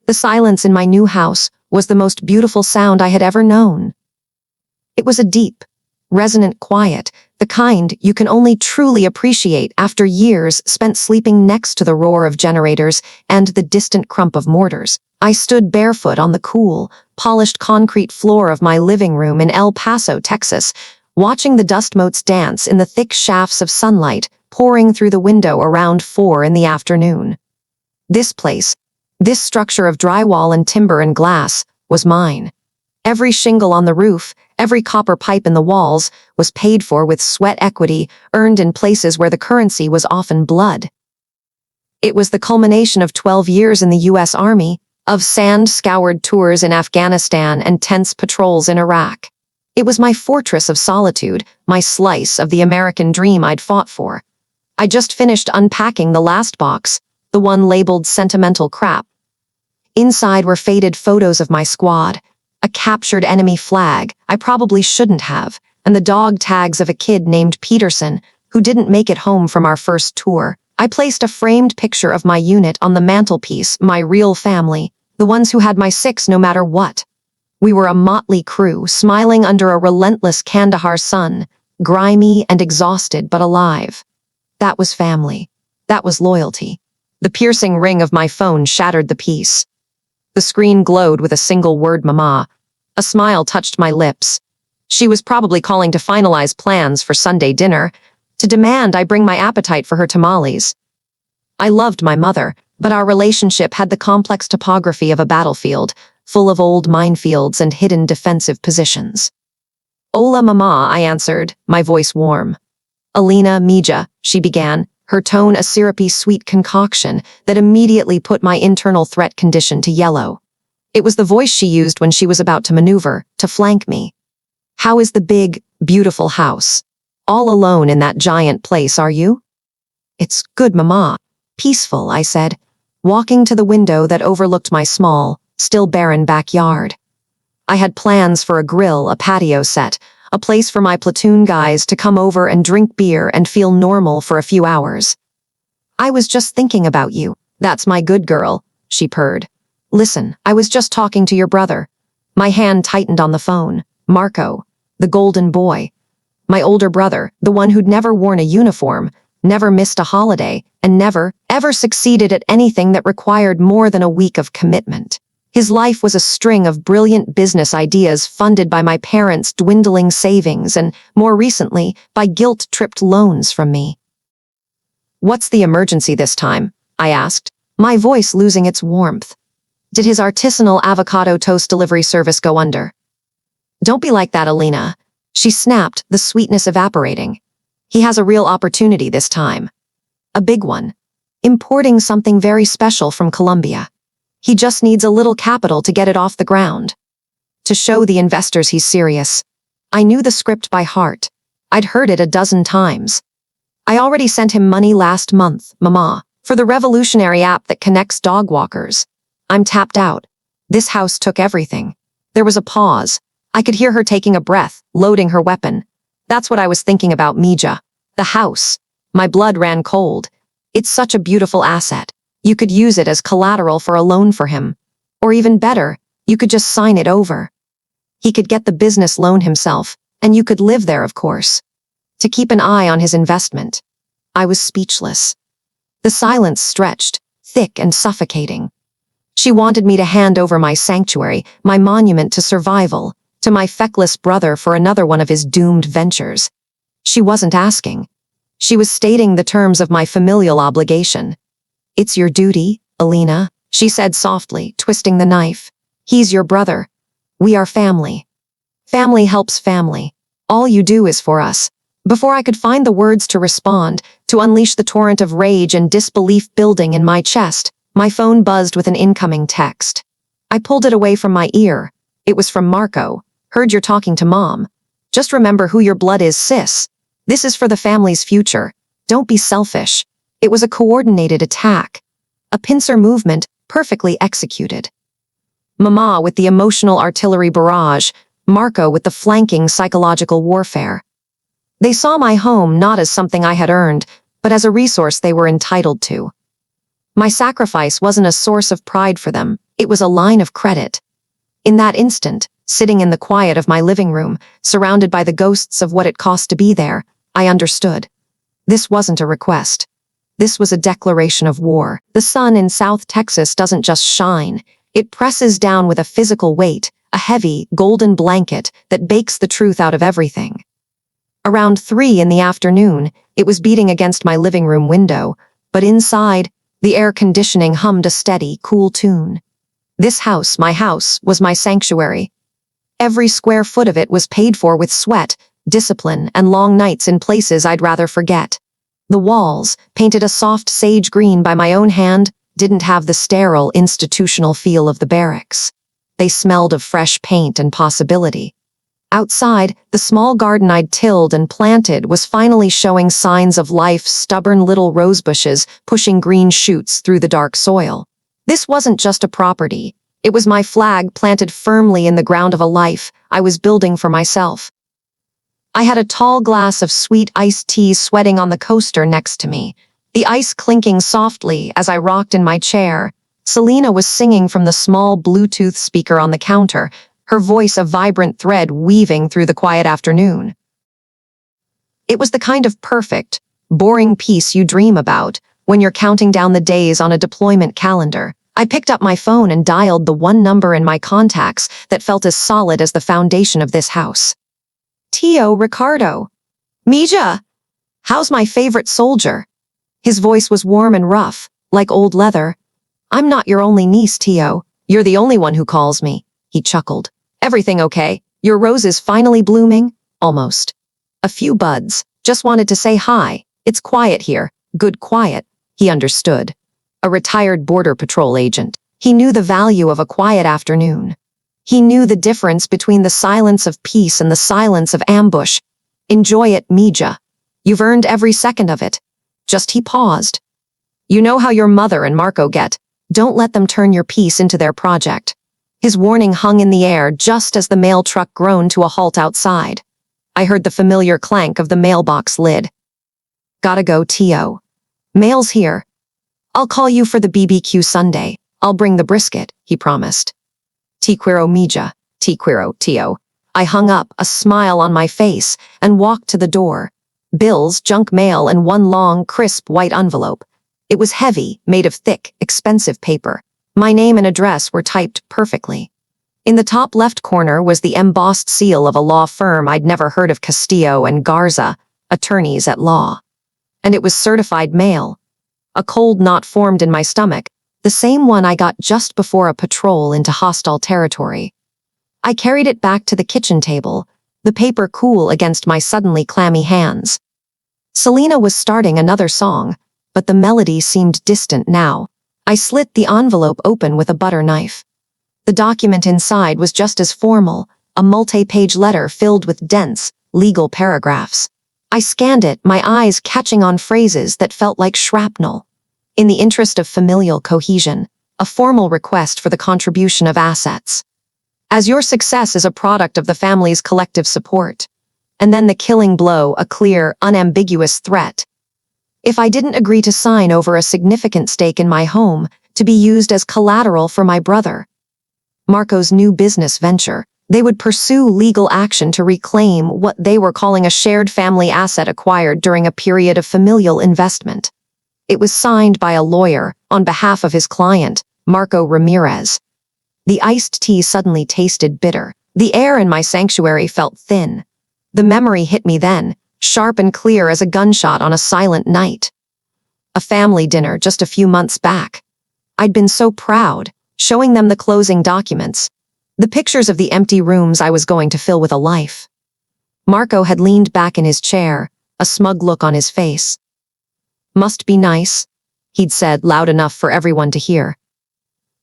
The silence in my new house was the most beautiful sound I had ever known. It was a deep, resonant quiet, the kind you can only truly appreciate after years spent sleeping next to the roar of generators and the distant crump of mortars. I stood barefoot on the cool, polished concrete floor of my living room in El Paso, Texas, watching the dust motes dance in the thick shafts of sunlight pouring through the window around 4 in the afternoon. This place, this structure of drywall and timber and glass, was mine. Every shingle on the roof, every copper pipe in the walls, was paid for with sweat equity earned in places where the currency was often blood. It was the culmination of 12 years in the U.S. Army, of sand-scoured tours in Afghanistan and tense patrols in Iraq. It was my fortress of solitude, my slice of the American dream I'd fought for. I just finished unpacking the last box, the one labeled sentimental crap. Inside were faded photos of my squad, a captured enemy flag I probably shouldn't have, and the dog tags of a kid named Peterson who didn't make it home from our first tour. I placed a framed picture of my unit on the mantelpiece, my real family, the ones who had my six no matter what. We were a motley crew, smiling under a relentless Kandahar sun, grimy and exhausted but alive. That was family. That was loyalty. The piercing ring of my phone shattered the peace. The screen glowed with a single word, Mama. A smile touched my lips. She was probably calling to finalize plans for Sunday dinner, to demand I bring my appetite for her tamales. I loved my mother, but our relationship had the complex topography of a battlefield, full of old minefields and hidden defensive positions. Hola, Mama, I answered, my voice warm. Elena, Mija, she began, her tone a syrupy sweet concoction that immediately put my internal threat condition to yellow. It was the voice she used when she was about to maneuver, to flank me. How is the big, beautiful house? All alone in that giant place, are you? It's good, Mama. Peaceful, I said, walking to the window that overlooked my small, still barren backyard. I had plans for a grill, a patio set, a place for my platoon guys to come over and drink beer and feel normal for a few hours. I was just thinking about you. That's my good girl, she purred. Listen, I was just talking to your brother. My hand tightened on the phone. Marco, the golden boy. My older brother, the one who'd never worn a uniform, never missed a holiday, and never, ever succeeded at anything that required more than a week of commitment. His life was a string of brilliant business ideas funded by my parents' dwindling savings and, more recently, by guilt-tripped loans from me. What's the emergency this time? I asked, my voice losing its warmth. Did his artisanal avocado toast delivery service go under? Don't be like that, Elena. She snapped, the sweetness evaporating. He has a real opportunity this time. A big one. Importing something very special from Colombia. He just needs a little capital to get it off the ground. To show the investors he's serious. I knew the script by heart. I'd heard it a dozen times. I already sent him money last month, Mama, for the revolutionary app that connects dog walkers. I'm tapped out. This house took everything. There was a pause. I could hear her taking a breath, loading her weapon. That's what I was thinking about, Mija. The house. My blood ran cold. It's such a beautiful asset. You could use it as collateral for a loan for him. Or even better, you could just sign it over. He could get the business loan himself, and you could live there, of course. To keep an eye on his investment. I was speechless. The silence stretched, thick and suffocating. She wanted me to hand over my sanctuary, my monument to survival, to my feckless brother for another one of his doomed ventures. She wasn't asking. She was stating the terms of my familial obligation. It's your duty, Elena, she said softly, twisting the knife. He's your brother. We are family. Family helps family. All you do is for us. Before I could find the words to respond, to unleash the torrent of rage and disbelief building in my chest, my phone buzzed with an incoming text. I pulled it away from my ear. It was from Marco. Heard you're talking to Mom. Just remember who your blood is, sis. This is for the family's future. Don't be selfish. It was a coordinated attack. A pincer movement, perfectly executed. Mama with the emotional artillery barrage, Marco with the flanking psychological warfare. They saw my home not as something I had earned, but as a resource they were entitled to. My sacrifice wasn't a source of pride for them, It was a line of credit. In that instant, sitting in the quiet of my living room, surrounded by the ghosts of what it cost to be there, I understood. This wasn't a request. This was a declaration of war. The sun in South Texas doesn't just shine. It presses down with a physical weight, a heavy, golden blanket that bakes the truth out of everything. Around 3 in the afternoon, it was beating against my living room window, but inside, the air conditioning hummed a steady, cool tune. This house, my house, was my sanctuary. Every square foot of it was paid for with sweat, discipline, and long nights in places I'd rather forget. The walls, painted a soft sage green by my own hand, didn't have the sterile, institutional feel of the barracks. They smelled of fresh paint and possibility. Outside, the small garden I'd tilled and planted was finally showing signs of life, stubborn little rosebushes pushing green shoots through the dark soil. This wasn't just a property. It was my flag planted firmly in the ground of a life I was building for myself. I had a tall glass of sweet iced tea sweating on the coaster next to me, the ice clinking softly as I rocked in my chair. Selena was singing from the small Bluetooth speaker on the counter, her voice a vibrant thread weaving through the quiet afternoon. It was the kind of perfect, boring peace you dream about when you're counting down the days on a deployment calendar. I picked up my phone and dialed the one number in my contacts that felt as solid as the foundation of this house. Tio Ricardo. Mija! How's my favorite soldier? His voice was warm and rough, like old leather. I'm not your only niece, Tio. You're the only one who calls me. He chuckled. Everything okay? Your rose is finally blooming? Almost. A few buds. Just wanted to say hi. It's quiet here. Good quiet. He understood. A retired Border Patrol agent. He knew the value of a quiet afternoon. He knew the difference between the silence of peace and the silence of ambush. Enjoy it, Mija. You've earned every second of it. Just he paused. You know how your mother and Marco get. Don't let them turn your peace into their project. His warning hung in the air just as the mail truck groaned to a halt outside. I heard the familiar clank of the mailbox lid. Gotta go, Tio. Mail's here. I'll call you for the BBQ Sunday. I'll bring the brisket, he promised. Tiquiro Mija, Tiquiro, Tio. I hung up, a smile on my face, and walked to the door. Bills, junk mail, and one long, crisp white envelope. It was heavy, made of thick, expensive paper. My name and address were typed perfectly. In the top left corner was the embossed seal of a law firm I'd never heard of, Castillo and Garza, attorneys at law. And it was certified mail. A cold knot formed in my stomach, the same one I got just before a patrol into hostile territory. I carried it back to the kitchen table, the paper cool against my suddenly clammy hands. Selena was starting another song, but the melody seemed distant now. I slit the envelope open with a butter knife. The document inside was just as formal, a multi-page letter filled with dense, legal paragraphs. I scanned it, my eyes catching on phrases that felt like shrapnel. In the interest of familial cohesion, a formal request for the contribution of assets. As your success is a product of the family's collective support. And then the killing blow, a clear, unambiguous threat. If I didn't agree to sign over a significant stake in my home to be used as collateral for my brother, Marco's new business venture, they would pursue legal action to reclaim what they were calling a shared family asset acquired during a period of familial investment. It was signed by a lawyer on behalf of his client, Marco Ramirez. The iced tea suddenly tasted bitter. The air in my sanctuary felt thin. The memory hit me then, sharp and clear as a gunshot on a silent night. A family dinner just a few months back. I'd been so proud, showing them the closing documents, the pictures of the empty rooms I was going to fill with a life. Marco had leaned back in his chair, a smug look on his face. Must be nice, he'd said loud enough for everyone to hear.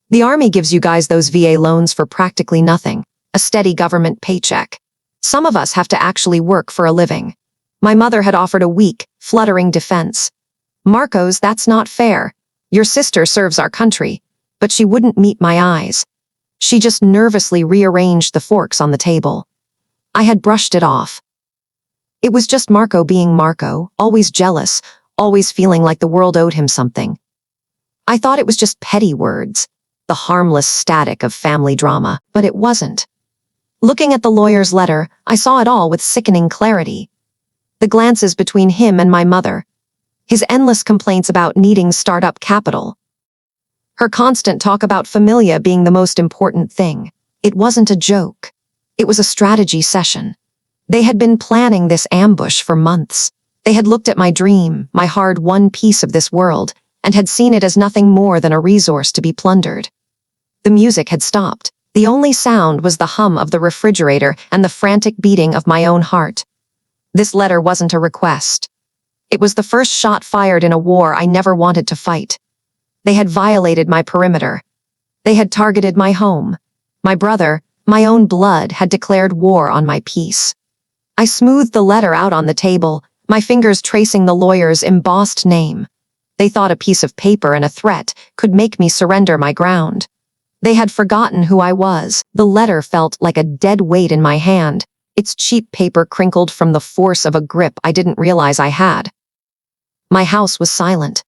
The army gives you guys those VA loans for practically nothing, a steady government paycheck. Some of us have to actually work for a living. My mother had offered a weak, fluttering defense. Marco's, that's not fair. Your sister serves our country, but she wouldn't meet my eyes. She just nervously rearranged the forks on the table. I had brushed it off. It was just Marco being Marco, always jealous, always feeling like the world owed him something. I thought it was just petty words, the harmless static of family drama, but it wasn't. Looking at the lawyer's letter, I saw it all with sickening clarity. The glances between him and my mother. His endless complaints about needing startup capital. Her constant talk about familia being the most important thing. It wasn't a joke. It was a strategy session. They had been planning this ambush for months. They had looked at my dream, my hard-won piece of this world, and had seen it as nothing more than a resource to be plundered. The music had stopped. The only sound was the hum of the refrigerator and the frantic beating of my own heart. This letter wasn't a request. It was the first shot fired in a war I never wanted to fight. They had violated my perimeter. They had targeted my home. My brother, my own blood, had declared war on my peace. I smoothed the letter out on the table, my fingers tracing the lawyer's embossed name. They thought a piece of paper and a threat could make me surrender my ground. They had forgotten who I was. The letter felt like a dead weight in my hand, its cheap paper crinkled from the force of a grip I didn't realize I had. My house was silent.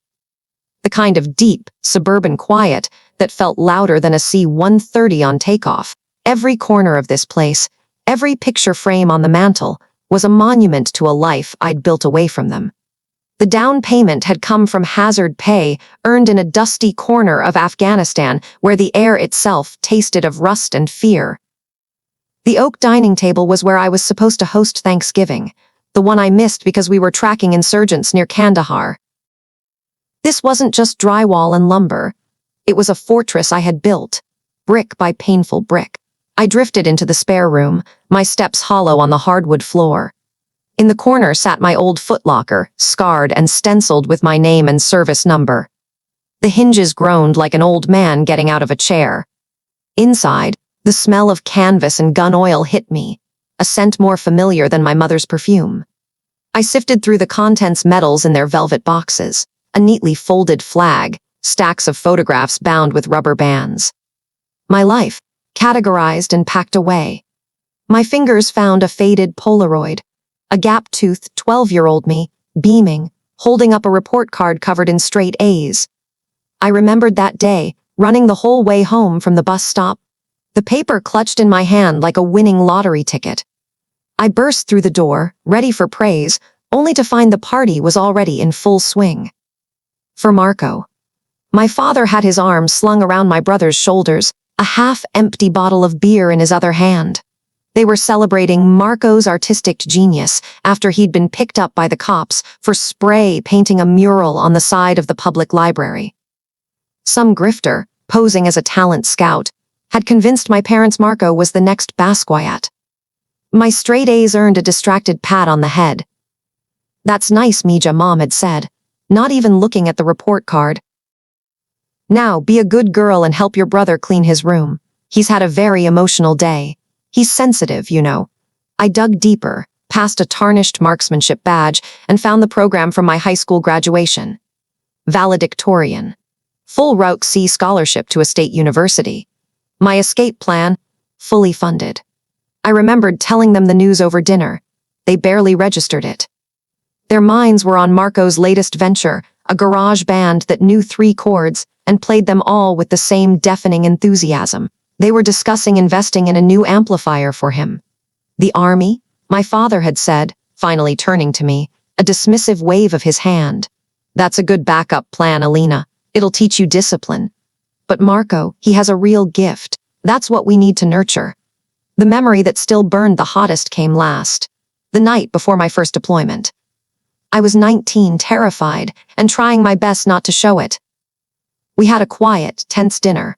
The kind of deep, suburban quiet that felt louder than a C-130 on takeoff. Every corner of this place, every picture frame on the mantel, was a monument to a life I'd built away from them. The down payment had come from hazard pay earned in a dusty corner of Afghanistan where the air itself tasted of rust and fear. The oak dining table was where I was supposed to host Thanksgiving, the one I missed because we were tracking insurgents near Kandahar. This wasn't just drywall and lumber. It was a fortress I had built, brick by painful brick. I drifted into the spare room, my steps hollow on the hardwood floor. In the corner sat my old footlocker, scarred and stenciled with my name and service number. The hinges groaned like an old man getting out of a chair. Inside, the smell of canvas and gun oil hit me, a scent more familiar than my mother's perfume. I sifted through the contents medals in their velvet boxes, a neatly folded flag, stacks of photographs bound with rubber bands. My life, categorized and packed away. My fingers found a faded Polaroid, a gap-toothed 12-year-old me, beaming, holding up a report card covered in straight A's. I remembered that day, running the whole way home from the bus stop, the paper clutched in my hand like a winning lottery ticket. I burst through the door, ready for praise, only to find the party was already in full swing. For Marco. My father had his arm slung around my brother's shoulders, a half-empty bottle of beer in his other hand. They were celebrating Marco's artistic genius after he'd been picked up by the cops for spray painting a mural on the side of the public library. Some grifter, posing as a talent scout, had convinced my parents Marco was the next Basquiat. My straight A's earned a distracted pat on the head. "That's nice, Mija," Mom had said, not even looking at the report card. "Now, be a good girl and help your brother clean his room. He's had a very emotional day. He's sensitive, you know." I dug deeper, past a tarnished marksmanship badge, and found the program from my high school graduation. Valedictorian. Full Route C scholarship to a state university. My escape plan, fully funded. I remembered telling them the news over dinner. They barely registered it. Their minds were on Marco's latest venture, a garage band that knew 3 chords and played them all with the same deafening enthusiasm. They were discussing investing in a new amplifier for him. "The army?" my father had said, finally turning to me, a dismissive wave of his hand. "That's a good backup plan, Elena. It'll teach you discipline. But Marco, he has a real gift. That's what we need to nurture." The memory that still burned the hottest came last. The night before my first deployment. I was 19, terrified, and trying my best not to show it. We had a quiet, tense dinner.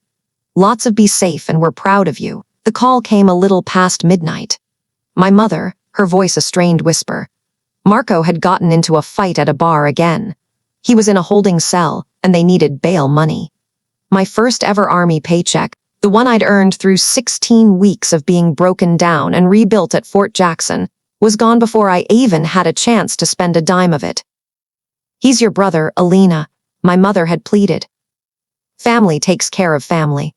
Lots of "be safe and we're proud of you." The call came a little past midnight. My mother, her voice a strained whisper. Marco had gotten into a fight at a bar again. He was in a holding cell, and they needed bail money. My first ever Army paycheck, the one I'd earned through 16 weeks of being broken down and rebuilt at Fort Jackson, was gone before I even had a chance to spend a dime of it. "He's your brother, Elena," my mother had pleaded. Family takes care of family.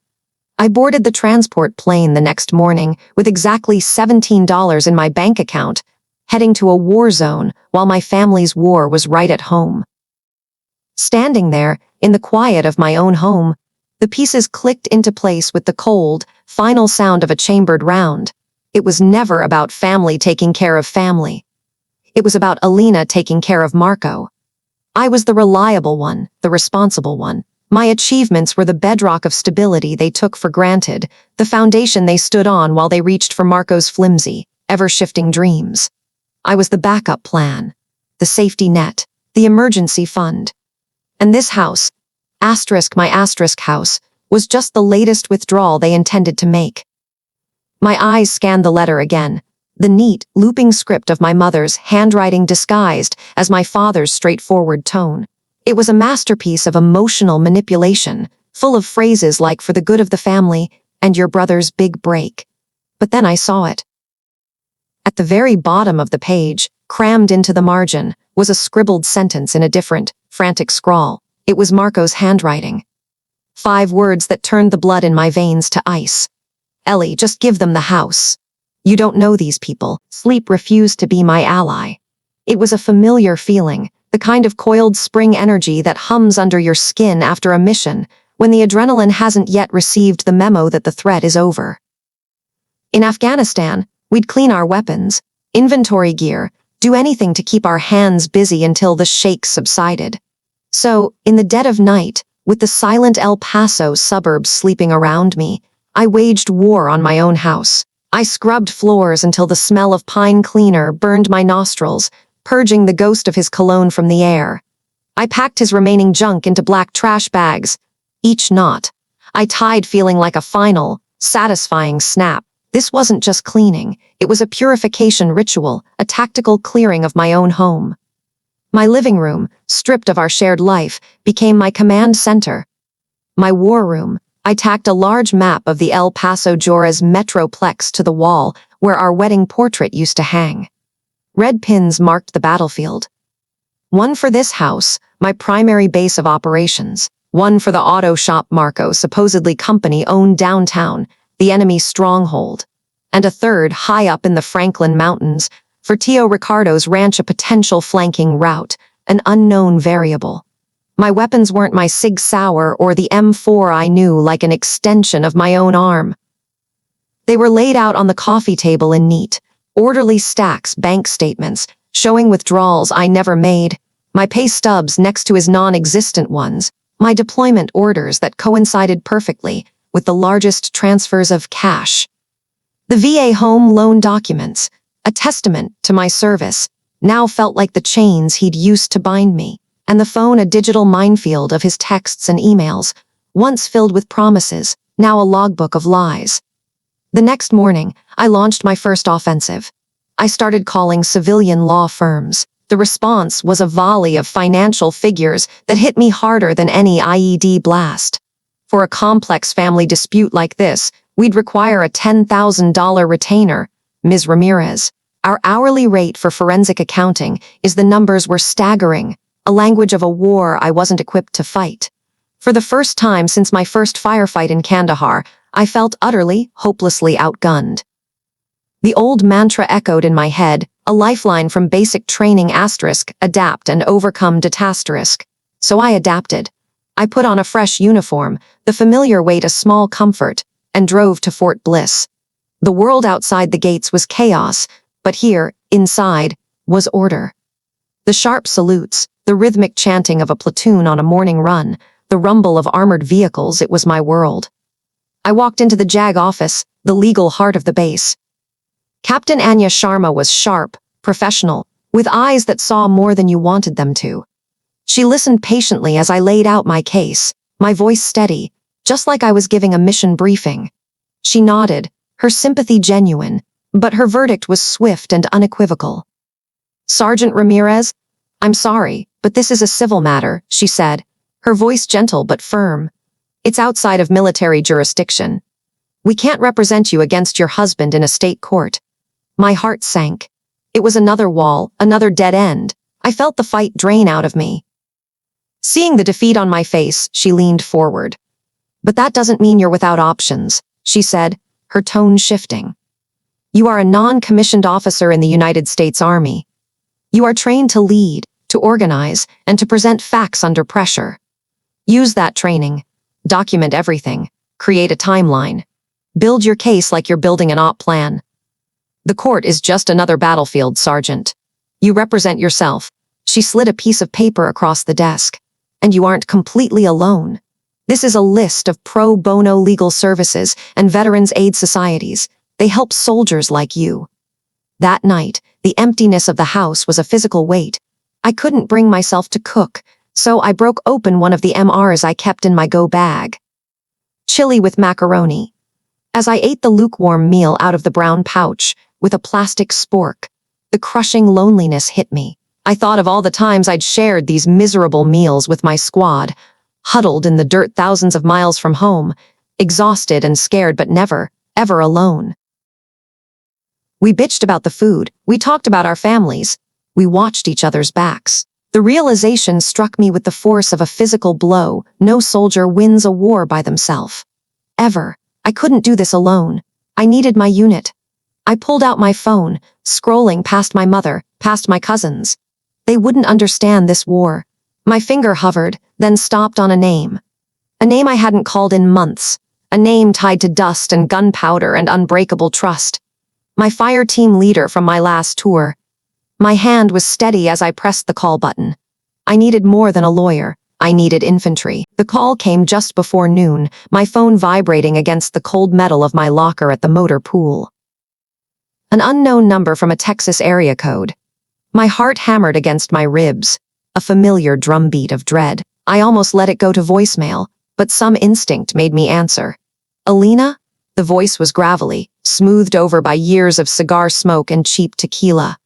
I boarded the transport plane the next morning with exactly $17 in my bank account, heading to a war zone while my family's war was right at home. Standing there, in the quiet of my own home, The pieces clicked into place with the cold, final sound of a chambered round. It was never about family taking care of family. It was about Elena taking care of Marco. I was the reliable one, the responsible one. My achievements were the bedrock of stability they took for granted, the foundation they stood on while they reached for Marco's flimsy, ever-shifting dreams. I was the backup plan, the safety net, the emergency fund. And this house, my asterisk house, was just the latest withdrawal they intended to make. My eyes scanned the letter again, the neat, looping script of my mother's handwriting disguised as my father's straightforward tone. It was a masterpiece of emotional manipulation, full of phrases like "for the good of the family" and "your brother's big break." But then I saw it. At the very bottom of the page, crammed into the margin, was a scribbled sentence in a different, frantic scrawl. It was Marco's handwriting. 5 words that turned the blood in my veins to ice. "Ellie, just give them the house. You don't know these people. Sleep refused to be my ally." It was a familiar feeling, the kind of coiled spring energy that hums under your skin after a mission, when the adrenaline hasn't yet received the memo that the threat is over. In Afghanistan, we'd clean our weapons, inventory gear, do anything to keep our hands busy until the shakes subsided. So, in the dead of night, with the silent El Paso suburbs sleeping around me, I waged war on my own house. I scrubbed floors until the smell of pine cleaner burned my nostrils, purging the ghost of his cologne from the air. I packed his remaining junk into black trash bags, each knot. I tied feeling like a final, satisfying snap. This wasn't just cleaning, it was a purification ritual, a tactical clearing of my own home. My living room, stripped of our shared life, became my command center. My war room, I tacked a large map of the El Paso Juarez metroplex to the wall where our wedding portrait used to hang. Red pins marked the battlefield. One for this house, my primary base of operations. One for the auto shop Marco supposedly company owned downtown, the enemy's stronghold. And a third high up in the Franklin Mountains, for Tio Ricardo's ranch, a potential flanking route, an unknown variable. My weapons weren't my Sig Sauer or the M4 I knew like an extension of my own arm. They were laid out on the coffee table in neat, orderly stacks, bank statements, showing withdrawals I never made, my pay stubs next to his non-existent ones, my deployment orders that coincided perfectly with the largest transfers of cash. The VA home loan documents, a testament to my service, now felt like the chains he'd used to bind me, and the phone a digital minefield of his texts and emails, once filled with promises, now a logbook of lies. The next morning, I launched my first offensive. I started calling civilian law firms. The response was a volley of financial figures that hit me harder than any IED blast. For a complex family dispute like this, we'd require a $10,000 retainer, Ms. Ramirez. Our hourly rate for forensic accounting is the numbers were staggering, a language of a war I wasn't equipped to fight. For the first time since my first firefight in Kandahar, I felt utterly, hopelessly outgunned. The old mantra echoed in my head, a lifeline from basic training: *, and overcome *. So I adapted. I put on a fresh uniform, the familiar weight a small comfort, and drove to Fort Bliss. The world outside the gates was chaos, but here, inside, was order. The sharp salutes, the rhythmic chanting of a platoon on a morning run, the rumble of armored vehicles, it was my world. I walked into the JAG office, the legal heart of the base. Captain Anya Sharma was sharp, professional, with eyes that saw more than you wanted them to. She listened patiently as I laid out my case, my voice steady, just like I was giving a mission briefing. She nodded, her sympathy genuine, but her verdict was swift and unequivocal. "Sergeant Ramirez, I'm sorry, but this is a civil matter," she said, her voice gentle but firm. "It's outside of military jurisdiction. We can't represent you against your husband in a state court." My heart sank. It was another wall, another dead end. I felt the fight drain out of me. Seeing the defeat on my face, she leaned forward. "But that doesn't mean you're without options," she said, her tone shifting. "You are a non-commissioned officer in the United States Army. You are trained to lead, to organize, and to present facts under pressure. Use that training. Document everything. Create a timeline. Build your case like you're building an op plan. The court is just another battlefield, Sergeant. You represent yourself. She slid a piece of paper across the desk. And you aren't completely alone. This is a list of pro bono legal services and veterans aid societies. They help soldiers like you. That night, the emptiness of the house was a physical weight. I couldn't bring myself to cook, so I broke open one of the MRs I kept in my go bag. Chili with macaroni. As I ate the lukewarm meal out of the brown pouch, with a plastic spork, the crushing loneliness hit me. I thought of all the times I'd shared these miserable meals with my squad, huddled in the dirt thousands of miles from home, exhausted and scared but never, ever alone. We bitched about the food, we talked about our families, we watched each other's backs. The realization struck me with the force of a physical blow. No soldier wins a war by themselves. Ever. I couldn't do this alone. I needed my unit. I pulled out my phone, scrolling past my mother, past my cousins. They wouldn't understand this war. My finger hovered, then stopped on a name. A name I hadn't called in months. A name tied to dust and gunpowder and unbreakable trust. My fire team leader from my last tour. My hand was steady as I pressed the call button. I needed more than a lawyer. I needed infantry. The call came just before noon, my phone vibrating against the cold metal of my locker at the motor pool. An unknown number from a Texas area code. My heart hammered against my ribs, a familiar drumbeat of dread. I almost let it go to voicemail, but some instinct made me answer. Elena? The voice was gravelly, smoothed over by years of cigar smoke and cheap tequila.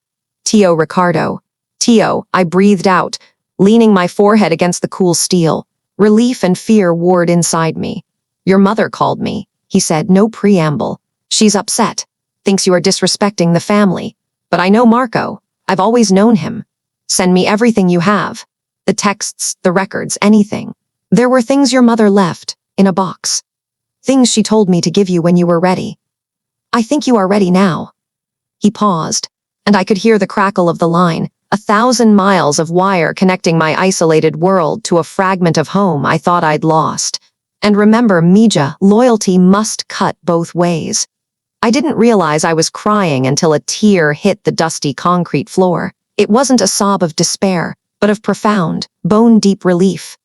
Tio Ricardo. Tio, I breathed out, leaning my forehead against the cool steel. Relief and fear warred inside me. Your mother called me, he said, no preamble. She's upset. Thinks you are disrespecting the family. But I know Marco. I've always known him. Send me everything you have. The texts, the records, anything. There were things your mother left, in a box. Things she told me to give you when you were ready. I think you are ready now. He paused, and I could hear the crackle of the line, 1,000 miles of wire connecting my isolated world to a fragment of home I thought I'd lost. And remember, Mija, loyalty must cut both ways. I didn't realize I was crying until a tear hit the dusty concrete floor. It wasn't a sob of despair, but of profound, bone-deep relief.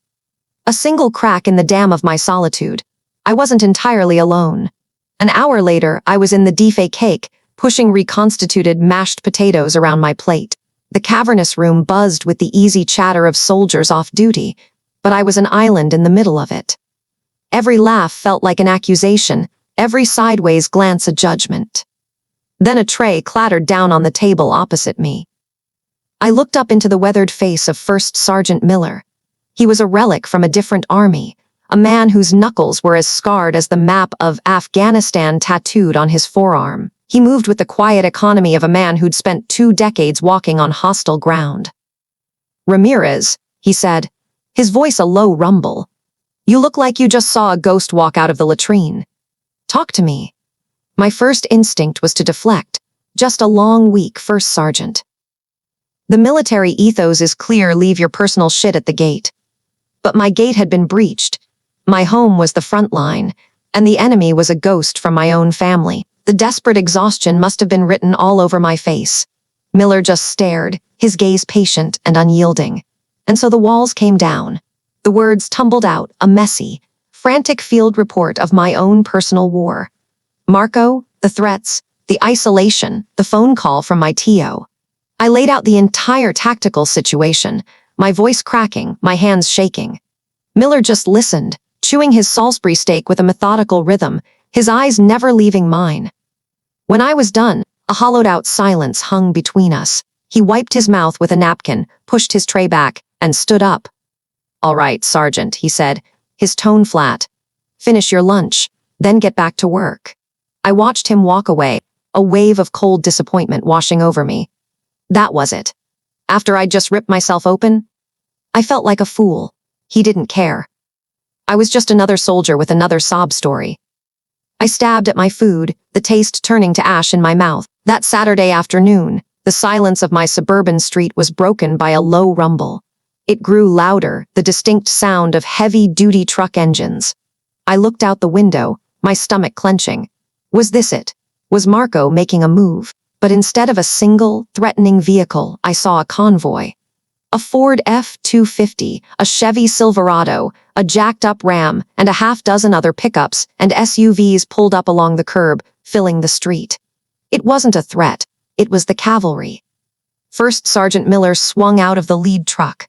A single crack in the dam of my solitude. I wasn't entirely alone. An hour later, I was in the DFA cake, pushing reconstituted mashed potatoes around my plate. The cavernous room buzzed with the easy chatter of soldiers off duty, but I was an island in the middle of it. Every laugh felt like an accusation, every sideways glance a judgment. Then a tray clattered down on the table opposite me. I looked up into the weathered face of First Sergeant Miller. He was a relic from a different army, a man whose knuckles were as scarred as the map of Afghanistan tattooed on his forearm. He moved with the quiet economy of a man who'd spent 2 decades walking on hostile ground. Ramirez, he said, his voice a low rumble. You look like you just saw a ghost walk out of the latrine. Talk to me. My first instinct was to deflect. Just a long week, First Sergeant. The military ethos is clear, leave your personal shit at the gate. But my gate had been breached. My home was the front line, and the enemy was a ghost from my own family. The desperate exhaustion must have been written all over my face. Miller just stared, his gaze patient and unyielding. And so the walls came down. The words tumbled out, a messy, frantic field report of my own personal war. Marco, the threats, the isolation, the phone call from my TO. I laid out the entire tactical situation, my voice cracking, my hands shaking. Miller just listened, chewing his Salisbury steak with a methodical rhythm, his eyes never leaving mine. When I was done, a hollowed-out silence hung between us. He wiped his mouth with a napkin, pushed his tray back, and stood up. All right, Sergeant, he said, his tone flat. Finish your lunch, then get back to work. I watched him walk away, a wave of cold disappointment washing over me. That was it. After I'd just ripped myself open, I felt like a fool. He didn't care. I was just another soldier with another sob story. I stabbed at my food, the taste turning to ash in my mouth. That Saturday afternoon, the silence of my suburban street was broken by a low rumble. It grew louder, the distinct sound of heavy-duty truck engines. I looked out the window, my stomach clenching. Was this it? Was Marco making a move? But instead of a single, threatening vehicle, I saw a convoy. A Ford F-250, a Chevy Silverado, a jacked-up Ram, and a half-dozen other pickups and SUVs pulled up along the curb, filling the street. It wasn't a threat. It was the cavalry. First Sergeant Miller swung out of the lead truck.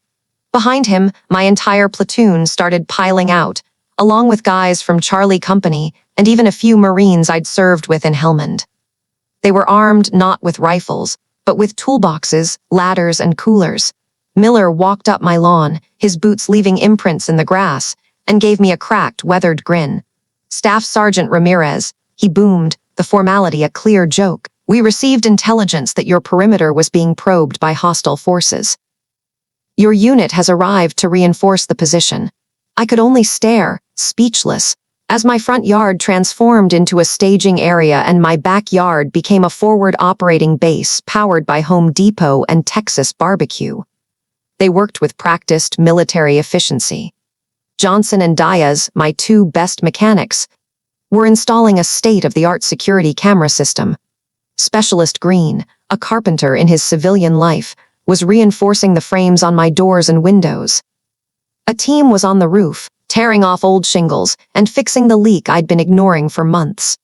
Behind him, my entire platoon started piling out, along with guys from Charlie Company and even a few Marines I'd served with in Helmand. They were armed not with rifles, but with toolboxes, ladders, and coolers. Miller walked up my lawn, his boots leaving imprints in the grass, and gave me a cracked, weathered grin. Staff Sergeant Ramirez, he boomed, the formality a clear joke. We received intelligence that your perimeter was being probed by hostile forces. Your unit has arrived to reinforce the position. I could only stare, speechless, as my front yard transformed into a staging area and my backyard became a forward operating base powered by Home Depot and Texas barbecue. They worked with practiced military efficiency. Johnson and Diaz, my two best mechanics, were installing a state-of-the-art security camera system. Specialist Green, a carpenter in his civilian life, was reinforcing the frames on my doors and windows. A team was on the roof, tearing off old shingles and fixing the leak I'd been ignoring for months.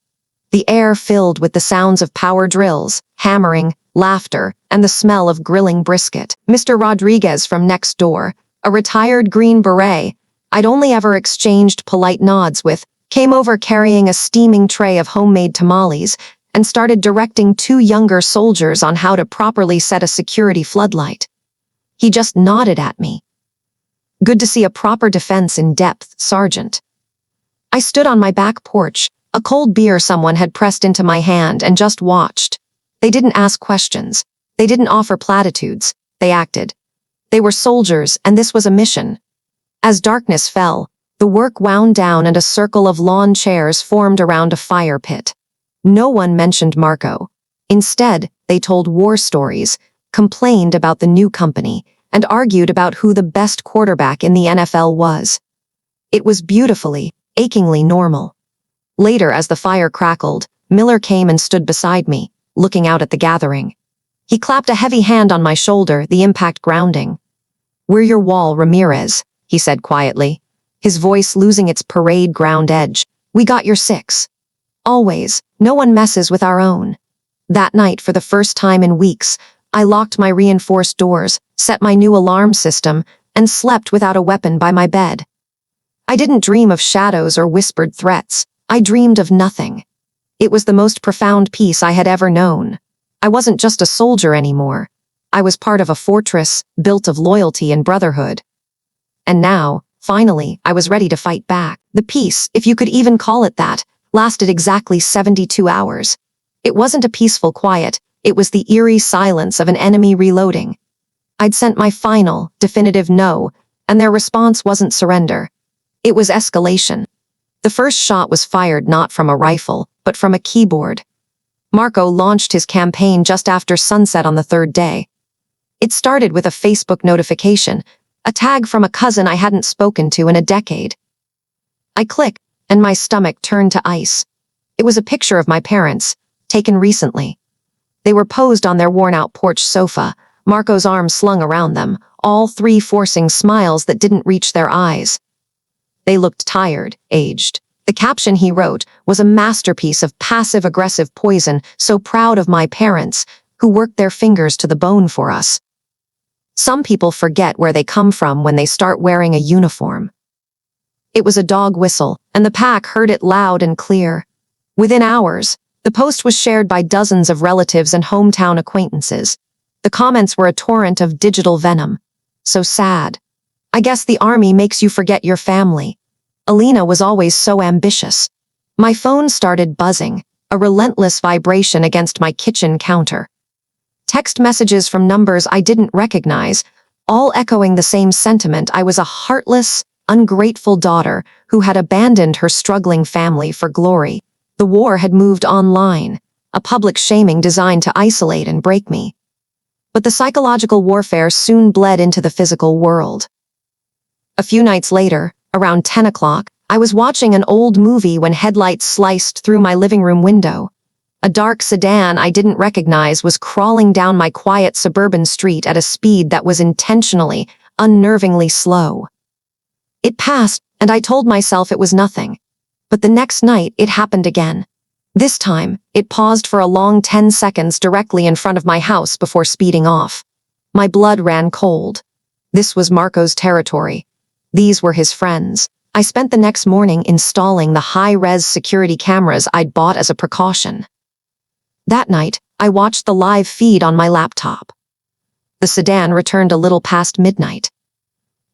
The air filled with the sounds of power drills, hammering, laughter, and the smell of grilling brisket. Mr. Rodriguez from next door, a retired Green Beret I'd only ever exchanged polite nods with, came over carrying a steaming tray of homemade tamales and started directing two younger soldiers on how to properly set a security floodlight. He just nodded at me. Good to see a proper defense in depth, Sergeant. I stood on my back porch, a cold beer someone had pressed into my hand, and just watched. They didn't ask questions. They didn't offer platitudes. They acted. They were soldiers, and this was a mission. As darkness fell, the work wound down and a circle of lawn chairs formed around a fire pit. No one mentioned Marco. Instead, they told war stories, complained about the new company, and argued about who the best quarterback in the NFL was. It was beautifully, achingly normal. Later, as the fire crackled, Miller came and stood beside me, looking out at the gathering. He clapped a heavy hand on my shoulder, the impact grounding. "We're your wall, Ramirez," he said quietly, his voice losing its parade ground edge. "We got your six. Always, no one messes with our own." That night, for the first time in weeks, I locked my reinforced doors, set my new alarm system, and slept without a weapon by my bed. I didn't dream of shadows or whispered threats. I dreamed of nothing. It was the most profound peace I had ever known. I wasn't just a soldier anymore. I was part of a fortress built of loyalty and brotherhood. And now, finally, I was ready to fight back. The peace, if you could even call it that, lasted exactly 72 hours. It wasn't a peaceful quiet. It was the eerie silence of an enemy reloading. I'd sent my final, definitive no, and their response wasn't surrender. It was escalation. The first shot was fired not from a rifle, but from a keyboard. Marco launched his campaign just after sunset on the third day. It started with a Facebook notification, a tag from a cousin I hadn't spoken to in a decade. I clicked, and my stomach turned to ice. It was a picture of my parents, taken recently. They were posed on their worn-out porch sofa, Marco's arms slung around them, all three forcing smiles that didn't reach their eyes. They looked tired, aged. The caption he wrote was a masterpiece of passive-aggressive poison, so proud of my parents, who worked their fingers to the bone for us. Some people forget where they come from when they start wearing a uniform. It was a dog whistle, and the pack heard it loud and clear. Within hours, the post was shared by dozens of relatives and hometown acquaintances. The comments were a torrent of digital venom. "So sad. I guess the army makes you forget your family. Elena was always so ambitious." My phone started buzzing, a relentless vibration against my kitchen counter. Text messages from numbers I didn't recognize, all echoing the same sentiment. I was a heartless, ungrateful daughter who had abandoned her struggling family for glory. The war had moved online, a public shaming designed to isolate and break me. But the psychological warfare soon bled into the physical world. A few nights later, around 10 o'clock, I was watching an old movie when headlights sliced through my living room window. A dark sedan I didn't recognize was crawling down my quiet suburban street at a speed that was intentionally, unnervingly slow. It passed, and I told myself it was nothing. But the next night, it happened again. This time, it paused for a long 10 seconds directly in front of my house before speeding off. My blood ran cold. This was Marco's territory. These were his friends. I spent the next morning installing the high-res security cameras I'd bought as a precaution. That night, I watched the live feed on my laptop. The sedan returned a little past midnight.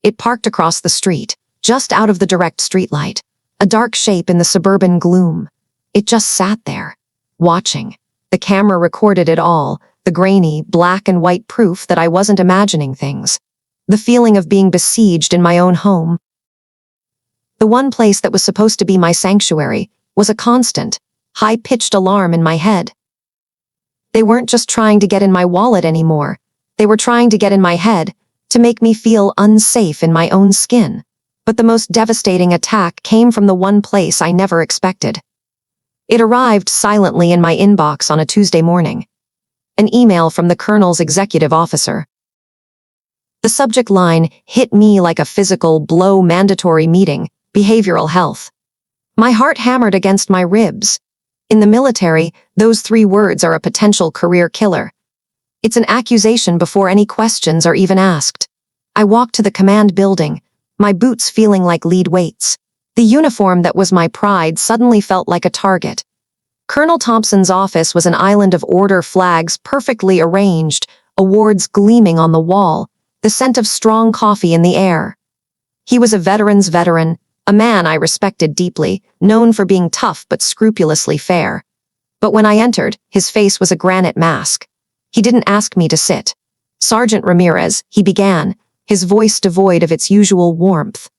It parked across the street, just out of the direct streetlight, a dark shape in the suburban gloom. It just sat there, watching. The camera recorded it all, the grainy, black and white proof that I wasn't imagining things. The feeling of being besieged in my own home. The one place that was supposed to be my sanctuary was a constant, high-pitched alarm in my head. They weren't just trying to get in my wallet anymore. They were trying to get in my head to make me feel unsafe in my own skin. But the most devastating attack came from the one place I never expected. It arrived silently in my inbox on a Tuesday morning. An email from the Colonel's executive officer. The subject line hit me like a physical blow: mandatory meeting, behavioral health. My heart hammered against my ribs. In the military, those 3 words are a potential career killer. It's an accusation before any questions are even asked. I walked to the command building, my boots feeling like lead weights. The uniform that was my pride suddenly felt like a target. Colonel Thompson's office was an island of order, flags perfectly arranged, awards gleaming on the wall, the scent of strong coffee in the air. He was a veteran's veteran, a man I respected deeply, known for being tough but scrupulously fair. But when I entered, his face was a granite mask. He didn't ask me to sit. "Sergeant Ramirez," he began, his voice devoid of its usual warmth.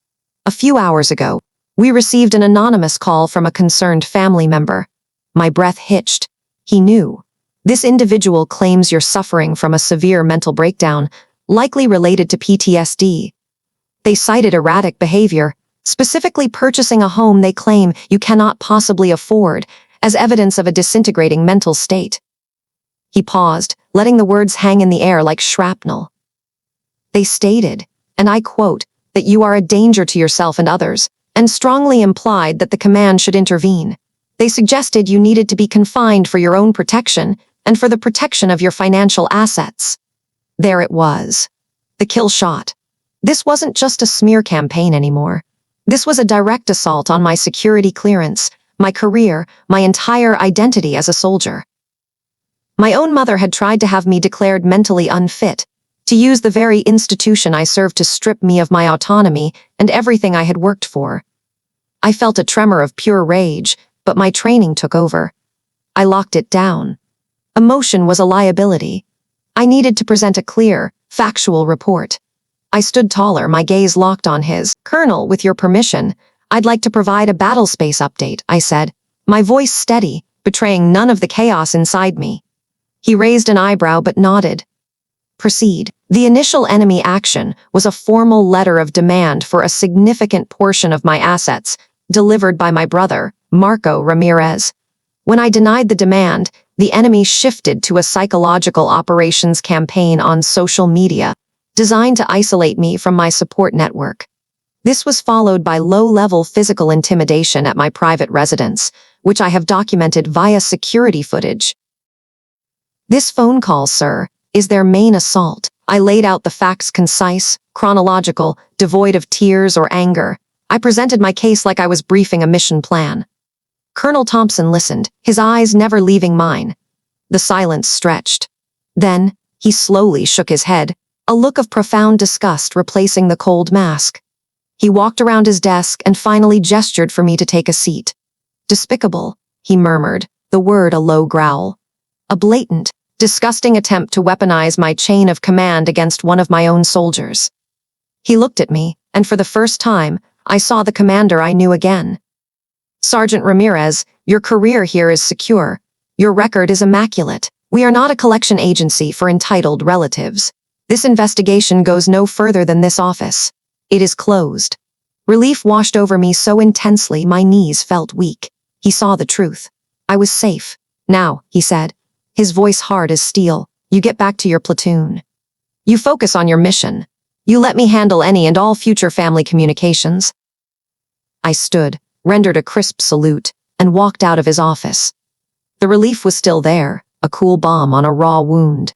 "A few hours ago, we received an anonymous call from a concerned family member." My breath hitched. He knew. "This individual claims you're suffering from a severe mental breakdown, likely related to PTSD. They cited erratic behavior, specifically purchasing a home they claim you cannot possibly afford, as evidence of a disintegrating mental state." He paused, letting the words hang in the air like shrapnel. "They stated, and I quote, that you are a danger to yourself and others, and strongly implied that the command should intervene. They suggested you needed to be confined for your own protection and for the protection of your financial assets." There it was. The kill shot. This wasn't just a smear campaign anymore. This was a direct assault on my security clearance, my career, my entire identity as a soldier. My own mother had tried to have me declared mentally unfit, to use the very institution I served to strip me of my autonomy and everything I had worked for. I felt a tremor of pure rage, but my training took over. I locked it down. Emotion was a liability. I needed to present a clear, factual report. I stood taller, my gaze locked on his. "Colonel, with your permission, I'd like to provide a battle space update," I said, my voice steady, betraying none of the chaos inside me. He raised an eyebrow but nodded. "Proceed." The initial enemy action was a formal letter of demand for a significant portion of my assets, delivered by my brother, Marco Ramirez. When I denied the demand, the enemy shifted to a psychological operations campaign on social media, designed to isolate me from my support network. This was followed by low-level physical intimidation at my private residence, which I have documented via security footage. "This phone call, sir, is their main assault." I laid out the facts, concise, chronological, devoid of tears or anger. I presented my case like I was briefing a mission plan. Colonel Thompson listened, his eyes never leaving mine. The silence stretched. Then, he slowly shook his head, a look of profound disgust replacing the cold mask. He walked around his desk and finally gestured for me to take a seat. "Despicable," he murmured, the word a low growl. "A blatant, disgusting attempt to weaponize my chain of command against one of my own soldiers." He looked at me, and for the first time, I saw the commander I knew again. "Sergeant Ramirez, your career here is secure. Your record is immaculate. We are not a collection agency for entitled relatives. This investigation goes no further than this office. It is closed." Relief washed over me so intensely my knees felt weak. He saw the truth. I was safe. Now, he said, his voice hard as steel, you get back to your platoon. You focus on your mission. You let me handle any and all future family communications. I stood, rendered a crisp salute, and walked out of his office. The relief was still there, a cool balm on a raw wound.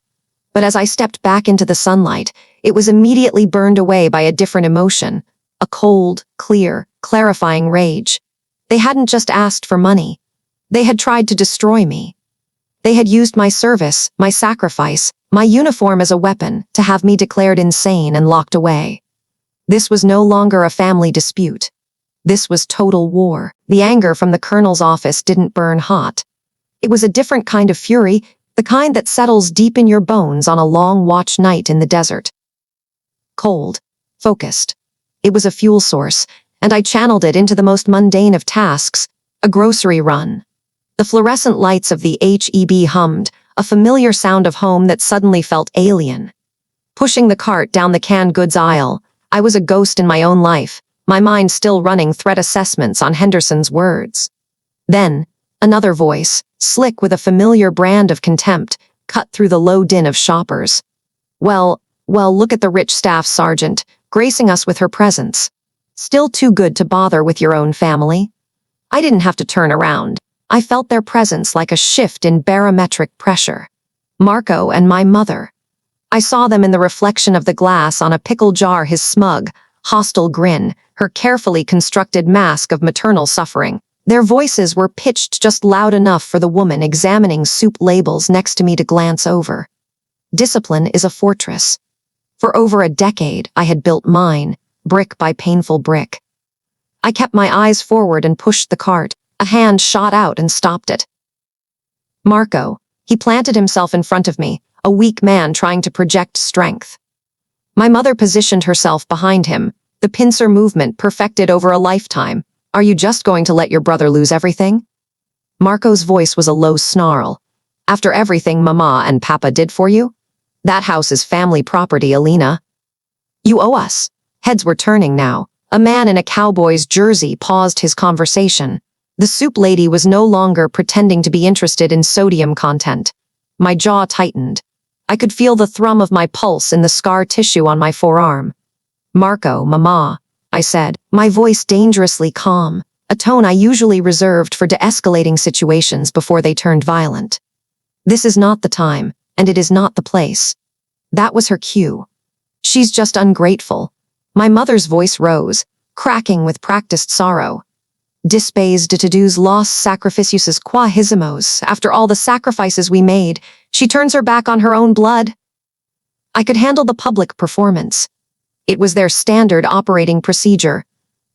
But as I stepped back into the sunlight, it was immediately burned away by a different emotion, a cold, clear, clarifying rage. They hadn't just asked for money. They had tried to destroy me. They had used my service, my sacrifice, my uniform as a weapon to have me declared insane and locked away. This was no longer a family dispute. This was total war. The anger from the colonel's office didn't burn hot. It was a different kind of fury, the kind that settles deep in your bones on a long watch night in the desert. Cold, focused. It was a fuel source, and I channeled it into the most mundane of tasks, a grocery run. The fluorescent lights of the HEB hummed, a familiar sound of home that suddenly felt alien. Pushing the cart down the canned goods aisle, I was a ghost in my own life, my mind still running threat assessments on Henderson's words. Then, another voice, slick with a familiar brand of contempt, cut through the low din of shoppers. Well, look at the rich staff sergeant, gracing us with her presence. Still too good to bother with your own family? I didn't have to turn around. I felt their presence like a shift in barometric pressure. Marco and my mother. I saw them in the reflection of the glass on a pickle jar, his smug, hostile grin, her carefully constructed mask of maternal suffering. Their voices were pitched just loud enough for the woman examining soup labels next to me to glance over. Discipline is a fortress. For over a decade, I had built mine, brick by painful brick. I kept my eyes forward and pushed the cart. A hand shot out and stopped it. Marco, he planted himself in front of me, a weak man trying to project strength. My mother positioned herself behind him, the pincer movement perfected over a lifetime. Are you just going to let your brother lose everything? Marco's voice was a low snarl. After everything Mama and Papa did for you? That house is family property, Elena. You owe us. Heads were turning now. A man in a cowboy's jersey paused his conversation. The soup lady was no longer pretending to be interested in sodium content. My jaw tightened. I could feel the thrum of my pulse in the scar tissue on my forearm. Marco, Mama, I said, my voice dangerously calm, a tone I usually reserved for de-escalating situations before they turned violent. This is not the time, and it is not the place. That was her cue. She's just ungrateful. My mother's voice rose, cracking with practiced sorrow. Dispes de todos los sacrificios qua hicimos. After all the sacrifices we made, she turns her back on her own blood. I could handle the public performance. It was their standard operating procedure.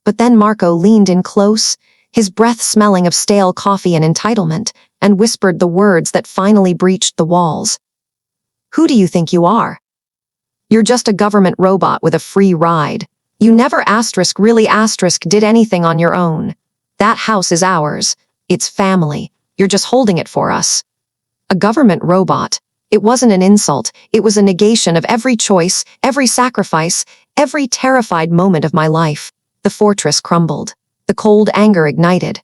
But then Marco leaned in close, his breath smelling of stale coffee and entitlement, and whispered the words that finally breached the walls. Who do you think you are? You're just a government robot with a free ride. You never really did anything on your own. That house is ours. It's family. You're just holding it for us. A government robot. It wasn't an insult. It was a negation of every choice, every sacrifice, every terrified moment of my life. The fortress crumbled. The cold anger ignited.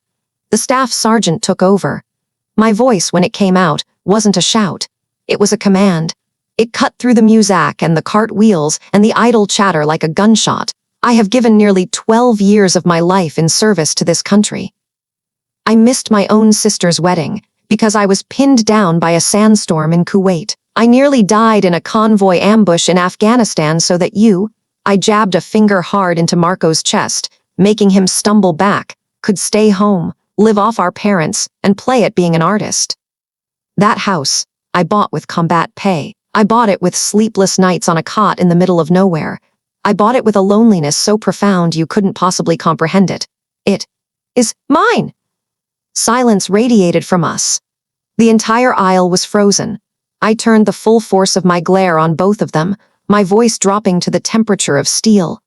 The staff sergeant took over. My voice, when it came out, wasn't a shout. It was a command. It cut through the muzak and the cart wheels and the idle chatter like a gunshot. I have given nearly 12 years of my life in service to this country. I missed my own sister's wedding because I was pinned down by a sandstorm in Kuwait. I nearly died in a convoy ambush in Afghanistan so that I jabbed a finger hard into Marco's chest, making him stumble back, could stay home, live off our parents, and play at being an artist. That house, I bought with combat pay. I bought it with sleepless nights on a cot in the middle of nowhere. I bought it with a loneliness so profound you couldn't possibly comprehend it. It is mine. Silence radiated from us. The entire aisle was frozen. I turned the full force of my glare on both of them, my voice dropping to the temperature of steel.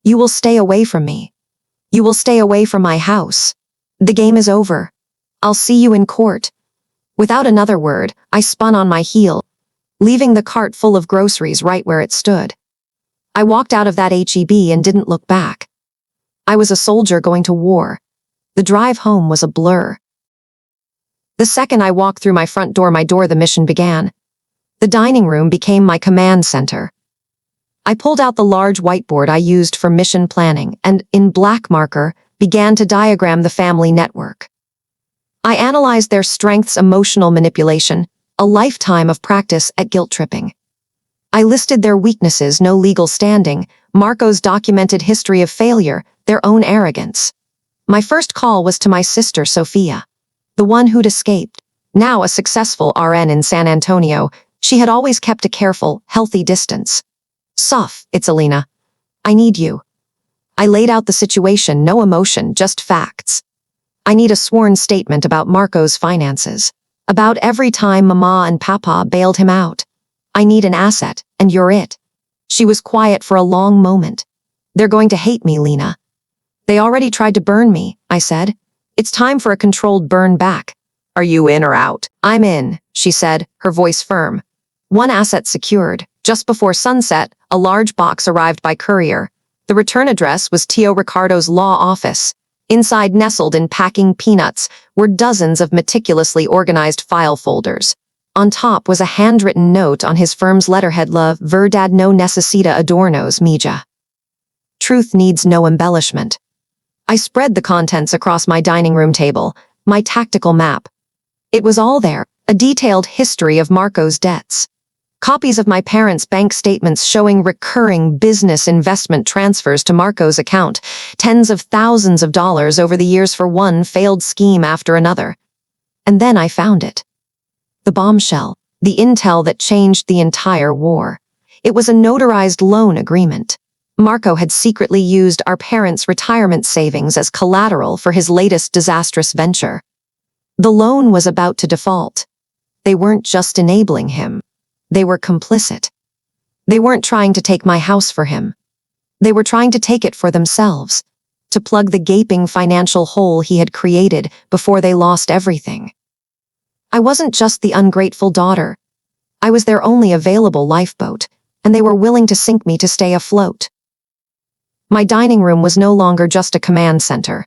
You will stay away from me. You will stay away from my house. The game is over. I'll see you in court. Without another word, I spun on my heel, leaving the cart full of groceries right where it stood. I walked out of that HEB and didn't look back. I was a soldier going to war. The drive home was a blur. The second I walked through my front door, the mission began. The dining room became my command center. I pulled out the large whiteboard I used for mission planning and, in black marker, began to diagram the family network. I analyzed their strengths, emotional manipulation, a lifetime of practice at guilt tripping. I listed their weaknesses, no legal standing, Marco's documented history of failure, their own arrogance. My first call was to my sister, Sophia, the one who'd escaped. Now a successful RN in San Antonio, she had always kept a careful, healthy distance. Soph, it's Elena. I need you. I laid out the situation, no emotion, just facts. I need a sworn statement about Marco's finances, about every time Mama and Papa bailed him out. I need an asset, and you're it. She was quiet for a long moment. They're going to hate me, Lena. They already tried to burn me, I said. It's time for a controlled burn back. Are you in or out? I'm in, she said, her voice firm. One asset secured. Just before sunset, a large box arrived by courier. The return address was Tio Ricardo's law office. Inside, nestled in packing peanuts, were dozens of meticulously organized file folders. On top was a handwritten note on his firm's letterhead: La verdad no necesita adornos, mija. Truth needs no embellishment. I spread the contents across my dining room table, my tactical map. It was all there, a detailed history of Marco's debts. Copies of my parents' bank statements showing recurring business investment transfers to Marco's account, tens of thousands of dollars over the years for one failed scheme after another. And then I found it. The bombshell, the intel that changed the entire war. It was a notarized loan agreement. Marco had secretly used our parents' retirement savings as collateral for his latest disastrous venture. The loan was about to default. They weren't just enabling him. They were complicit. They weren't trying to take my house for him. They were trying to take it for themselves, to plug the gaping financial hole he had created before they lost everything. I wasn't just the ungrateful daughter. I was their only available lifeboat, and they were willing to sink me to stay afloat. My dining room was no longer just a command center.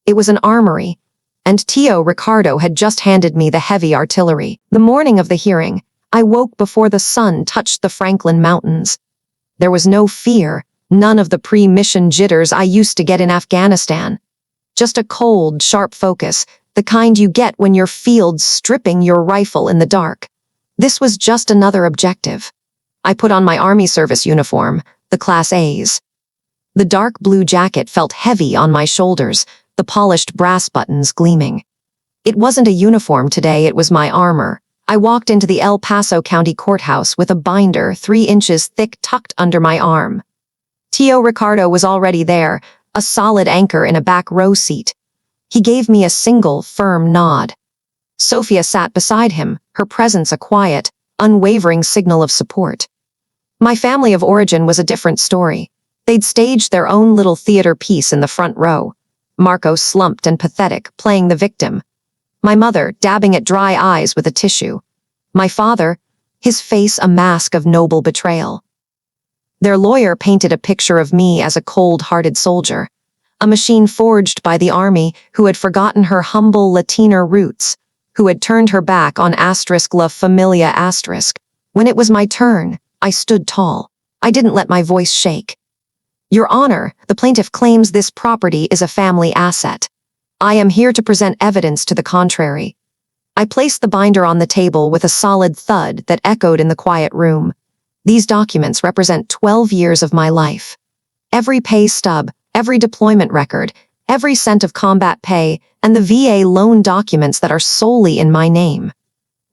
It was an armory, and Tio Ricardo had just handed me the heavy artillery. The morning of the hearing, I woke before the sun touched the Franklin Mountains. There was no fear, none of the pre-mission jitters I used to get in Afghanistan. Just a cold, sharp focus, the kind you get when you're field stripping your rifle in the dark. This was just another objective. I put on my Army service uniform, the Class A's. The dark blue jacket felt heavy on my shoulders, the polished brass buttons gleaming. It wasn't a uniform today, it was my armor. I walked into the El Paso County Courthouse with a binder 3 inches thick tucked under my arm. Tio Ricardo was already there, a solid anchor in a back row seat. He gave me a single, firm nod. Sophia sat beside him, her presence a quiet, unwavering signal of support. My family of origin was a different story. They'd staged their own little theater piece in the front row. Marco slumped and pathetic, playing the victim. My mother, dabbing at dry eyes with a tissue. My father, his face a mask of noble betrayal. Their lawyer painted a picture of me as a cold-hearted soldier, a machine forged by the Army who had forgotten her humble Latina roots, who had turned her back on la familia . When it was my turn, I stood tall. I didn't let my voice shake. Your Honor, the plaintiff claims this property is a family asset. I am here to present evidence to the contrary. I placed the binder on the table with a solid thud that echoed in the quiet room. These documents represent 12 years of my life. Every pay stub, every deployment record, every cent of combat pay, and the VA loan documents that are solely in my name.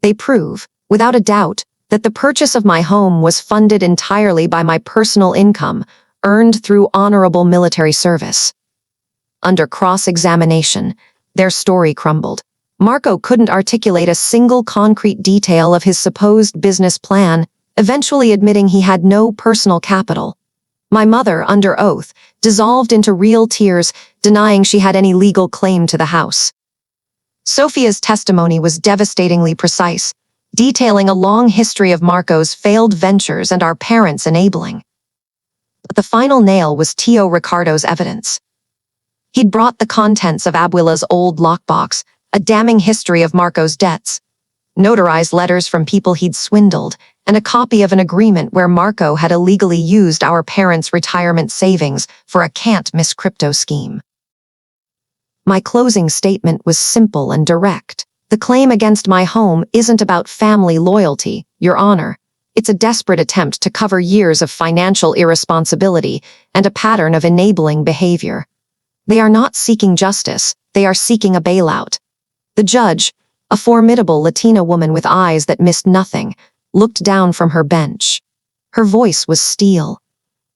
They prove, without a doubt, that the purchase of my home was funded entirely by my personal income, earned through honorable military service. Under cross-examination, their story crumbled. Marco couldn't articulate a single concrete detail of his supposed business plan, eventually admitting he had no personal capital. My mother, under oath, dissolved into real tears, denying she had any legal claim to the house. Sophia's testimony was devastatingly precise, detailing a long history of Marco's failed ventures and our parents' enabling. But the final nail was Tio Ricardo's evidence. He'd brought the contents of Abuela's old lockbox, a damning history of Marco's debts, notarized letters from people he'd swindled, and a copy of an agreement where Marco had illegally used our parents' retirement savings for a can't-miss crypto scheme. My closing statement was simple and direct. The claim against my home isn't about family loyalty, Your Honor. It's a desperate attempt to cover years of financial irresponsibility and a pattern of enabling behavior. They are not seeking justice, they are seeking a bailout. The judge, a formidable Latina woman with eyes that missed nothing, looked down from her bench. Her voice was steel.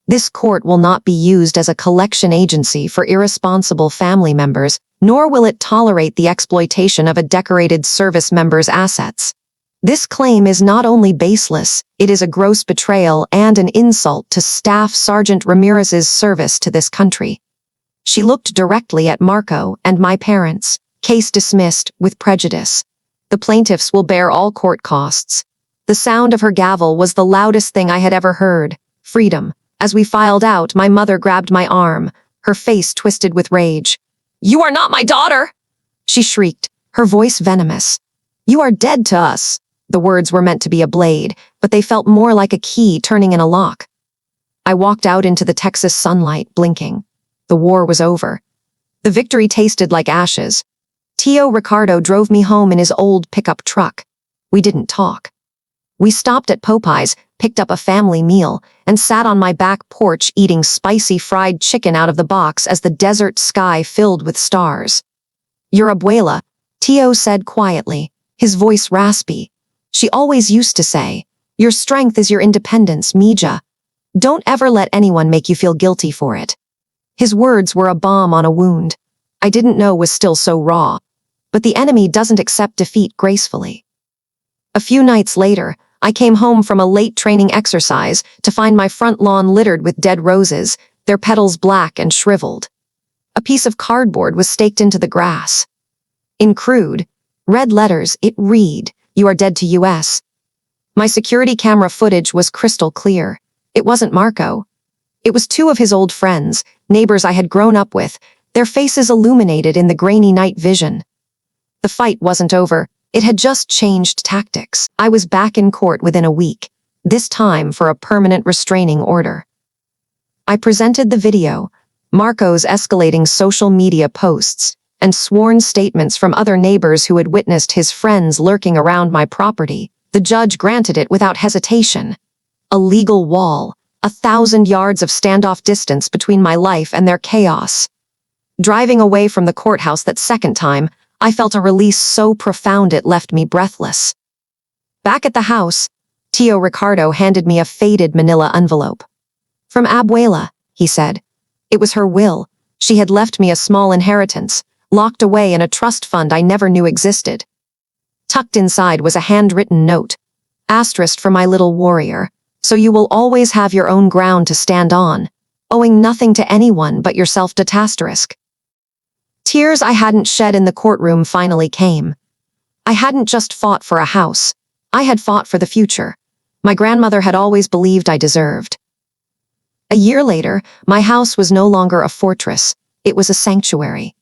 This court will not be used as a collection agency for irresponsible family members, nor will it tolerate the exploitation of a decorated service member's assets. This claim is not only baseless, it is a gross betrayal and an insult to Staff Sergeant Ramirez's service to this country. She looked directly at Marco and my parents. Case dismissed with prejudice. The plaintiffs will bear all court costs. The sound of her gavel was the loudest thing I had ever heard. Freedom. As we filed out, my mother grabbed my arm, her face twisted with rage. "You are not my daughter!" she shrieked, her voice venomous. "You are dead to us." The words were meant to be a blade, but they felt more like a key turning in a lock. I walked out into the Texas sunlight, blinking. The war was over. The victory tasted like ashes. Tio Ricardo drove me home in his old pickup truck. We didn't talk. We stopped at Popeye's, picked up a family meal, and sat on my back porch eating spicy fried chicken out of the box as the desert sky filled with stars. "Your abuela," Tio said quietly, his voice raspy. She always used to say, "Your strength is your independence, Mija. Don't ever let anyone make you feel guilty for it." His words were a balm on a wound I didn't know was still so raw. But the enemy doesn't accept defeat gracefully. A few nights later, I came home from a late training exercise to find my front lawn littered with dead roses, their petals black and shriveled. A piece of cardboard was staked into the grass. In crude, red letters, it read, "You are dead to US." My security camera footage was crystal clear. It wasn't Marco. It was two of his old friends, neighbors I had grown up with, their faces illuminated in the grainy night vision. The fight wasn't over. It had just changed tactics. I was back in court within a week, this time for a permanent restraining order. I presented the video, Marco's escalating social media posts, and sworn statements from other neighbors who had witnessed his friends lurking around my property. The judge granted it without hesitation. A legal wall, 1,000 yards of standoff distance between my life and their chaos. Driving away from the courthouse that second time, I felt a release so profound it left me breathless. Back at the house, Tio Ricardo handed me a faded manila envelope. "From Abuela," he said. It was her will. She had left me a small inheritance, locked away in a trust fund I never knew existed. Tucked inside was a handwritten note, asterisked for my little warrior, "So you will always have your own ground to stand on, owing nothing to anyone but yourself." Tears I hadn't shed in the courtroom finally came. I hadn't just fought for a house. I had fought for the future. My grandmother had always believed I deserved. A year later, my house was no longer a fortress. It was a sanctuary.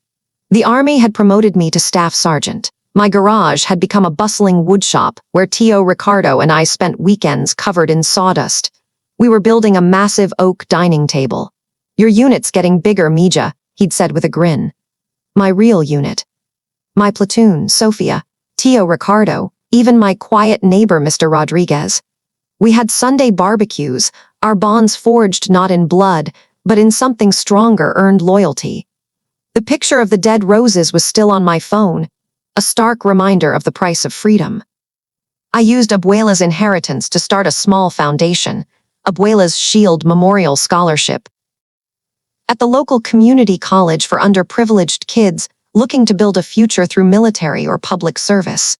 The Army had promoted me to staff sergeant. My garage had become a bustling woodshop where Tio Ricardo and I spent weekends covered in sawdust. We were building a massive oak dining table. "Your unit's getting bigger, Mija," he'd said with a grin. My real unit. My platoon, Sofia, Tio Ricardo, even my quiet neighbor, Mr. Rodriguez. We had Sunday barbecues, our bonds forged not in blood, but in something stronger, earned loyalty. The picture of the dead roses was still on my phone, a stark reminder of the price of freedom. I used Abuela's inheritance to start a small foundation, Abuela's Shield Memorial Scholarship, at the local community college for underprivileged kids looking to build a future through military or public service.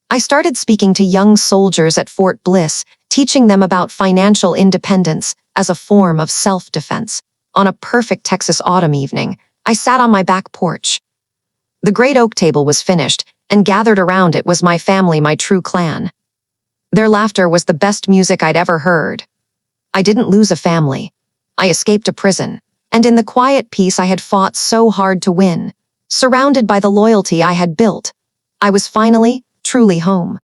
I started speaking to young soldiers at Fort Bliss, teaching them about financial independence as a form of self-defense. On a perfect Texas autumn evening, I sat on my back porch. The great oak table was finished, and gathered around it was my family, my true clan. Their laughter was the best music I'd ever heard. I didn't lose a family. I escaped a prison, and in the quiet peace I had fought so hard to win, surrounded by the loyalty I had built, I was finally, truly home.